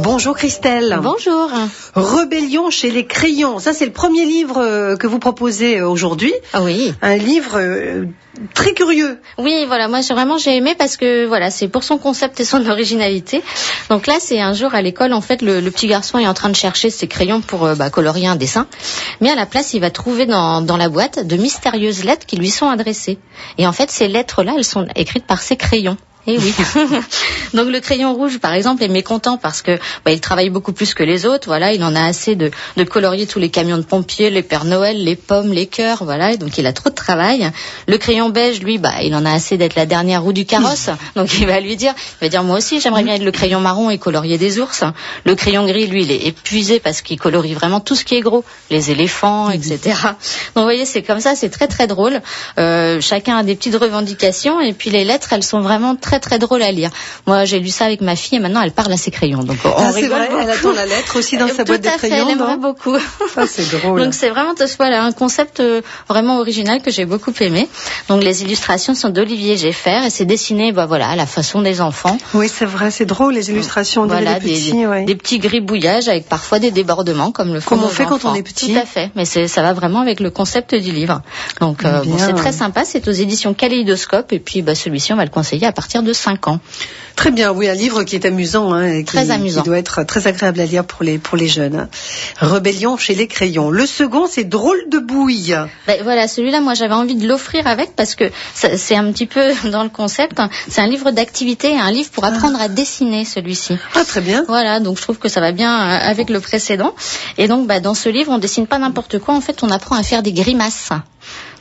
Bonjour Christelle. Bonjour. Rébellion chez les crayons. Ça, c'est le premier livre que vous proposez aujourd'hui. Oui. Un livre très curieux. Oui, voilà. Moi, j'ai aimé parce que voilà, c'est pour son concept et son originalité. Donc là, c'est un jour à l'école, en fait, le petit garçon est en train de chercher ses crayons pour colorier un dessin. Mais à la place, il va trouver dans la boîte de mystérieuses lettres qui lui sont adressées. Et en fait, ces lettres-là, elles sont écrites par ses crayons. Eh oui. Donc le crayon rouge, par exemple, est mécontent parce que il travaille beaucoup plus que les autres. Voilà, il en a assez de colorier tous les camions de pompiers, les Pères Noël, les pommes, les cœurs. Voilà, et donc il a trop de travail. Le crayon beige, lui, il en a assez d'être la dernière roue du carrosse. Donc il va dire moi aussi, j'aimerais bien être le crayon marron et colorier des ours. Le crayon gris, lui, il est épuisé parce qu'il colorie vraiment tout ce qui est gros, les éléphants, etc. Donc vous voyez, c'est comme ça, c'est très très drôle. Chacun a des petites revendications et puis les lettres, elles sont vraiment très très drôle à lire. Moi, j'ai lu ça avec ma fille et maintenant elle parle à ses crayons. Donc on rigole vrai, beaucoup. Elle attend la lettre aussi dans sa boîte de crayons. Elle aimerait beaucoup. Ça, c'est drôle. Donc c'est vraiment un concept vraiment original que j'ai beaucoup aimé. Donc les illustrations sont d'Olivier Geffert et c'est dessiné à la façon des enfants. Oui, c'est vrai, c'est drôle les illustrations des petits. Des petits gribouillages avec parfois des débordements comme le font on fait enfants. Quand on est petit. Tout à fait. Mais ça va vraiment avec le concept du livre. Donc c'est très sympa. C'est aux éditions Kaléidoscope et puis celui-ci on va le conseiller à partir de 5 ans. Très bien, oui, un livre qui est amusant, et très amusant. Qui doit être très agréable à lire pour les jeunes. Rébellion chez les crayons. Le second, c'est Drôle de bouille. Voilà, celui-là, moi, j'avais envie de l'offrir avec parce que c'est un petit peu dans le concept. C'est un livre d'activité, un livre pour apprendre à dessiner, celui-ci. Ah, très bien. Voilà, donc je trouve que ça va bien avec le précédent. Et donc, dans ce livre, on dessine pas n'importe quoi. En fait, on apprend à faire des grimaces.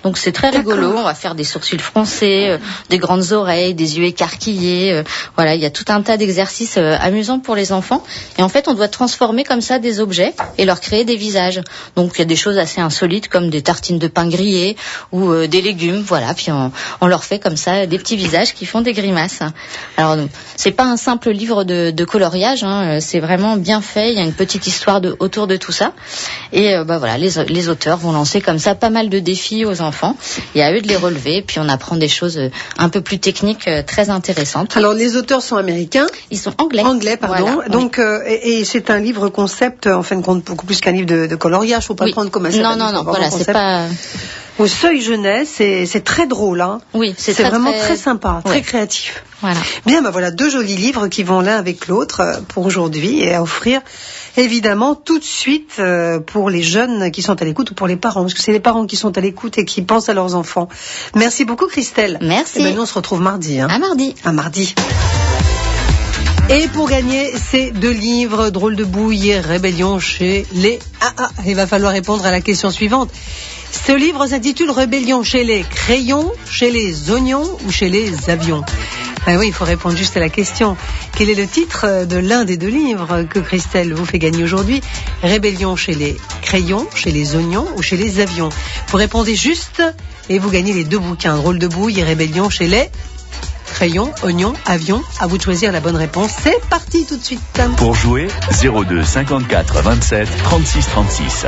Donc c'est très rigolo, on va faire des sourcils froncés, des grandes oreilles, des yeux écarquillés, il y a tout un tas d'exercices amusants pour les enfants. Et en fait, on doit transformer comme ça des objets et leur créer des visages. Donc il y a des choses assez insolites comme des tartines de pain grillé ou des légumes, puis on leur fait comme ça des petits visages qui font des grimaces. Alors c'est pas un simple livre de coloriage, c'est vraiment bien fait, il y a une petite histoire autour de tout ça. Et les auteurs vont lancer comme ça pas mal de défis aux enfants. Il y a eux de les relever, puis on apprend des choses un peu plus techniques, très intéressantes. Alors les auteurs sont américains. Ils sont anglais. Anglais, pardon. Voilà, donc et c'est un livre concept, en fin de compte, beaucoup plus qu'un livre de coloriage. Faut pas le prendre comme un Non, voilà, c'est pas. Au seuil jeunesse, c'est très drôle, Oui, c'est vraiment très sympa, très créatif. Voilà. Bien, voilà deux jolis livres qui vont l'un avec l'autre pour aujourd'hui et à offrir évidemment tout de suite pour les jeunes qui sont à l'écoute ou pour les parents, parce que c'est les parents qui sont à l'écoute et qui pensent à leurs enfants. Merci beaucoup Christelle. Merci. Et nous on se retrouve mardi. À mardi. À mardi. Et pour gagner ces 2 livres, Drôle de bouille et Rébellion chez les il va falloir répondre à la question suivante. Ce livre s'intitule Rébellion chez les crayons, chez les oignons ou chez les avions. Oui, il faut répondre juste à la question. Quel est le titre de l'un des 2 livres que Christelle vous fait gagner aujourd'hui? Rébellion chez les crayons, chez les oignons ou chez les avions? Vous répondez juste et vous gagnez les 2 bouquins, Drôle de bouille et Rébellion chez les crayons, oignons, avions. À vous de choisir la bonne réponse. C'est parti tout de suite. Pour jouer, 02 54 27 36 36.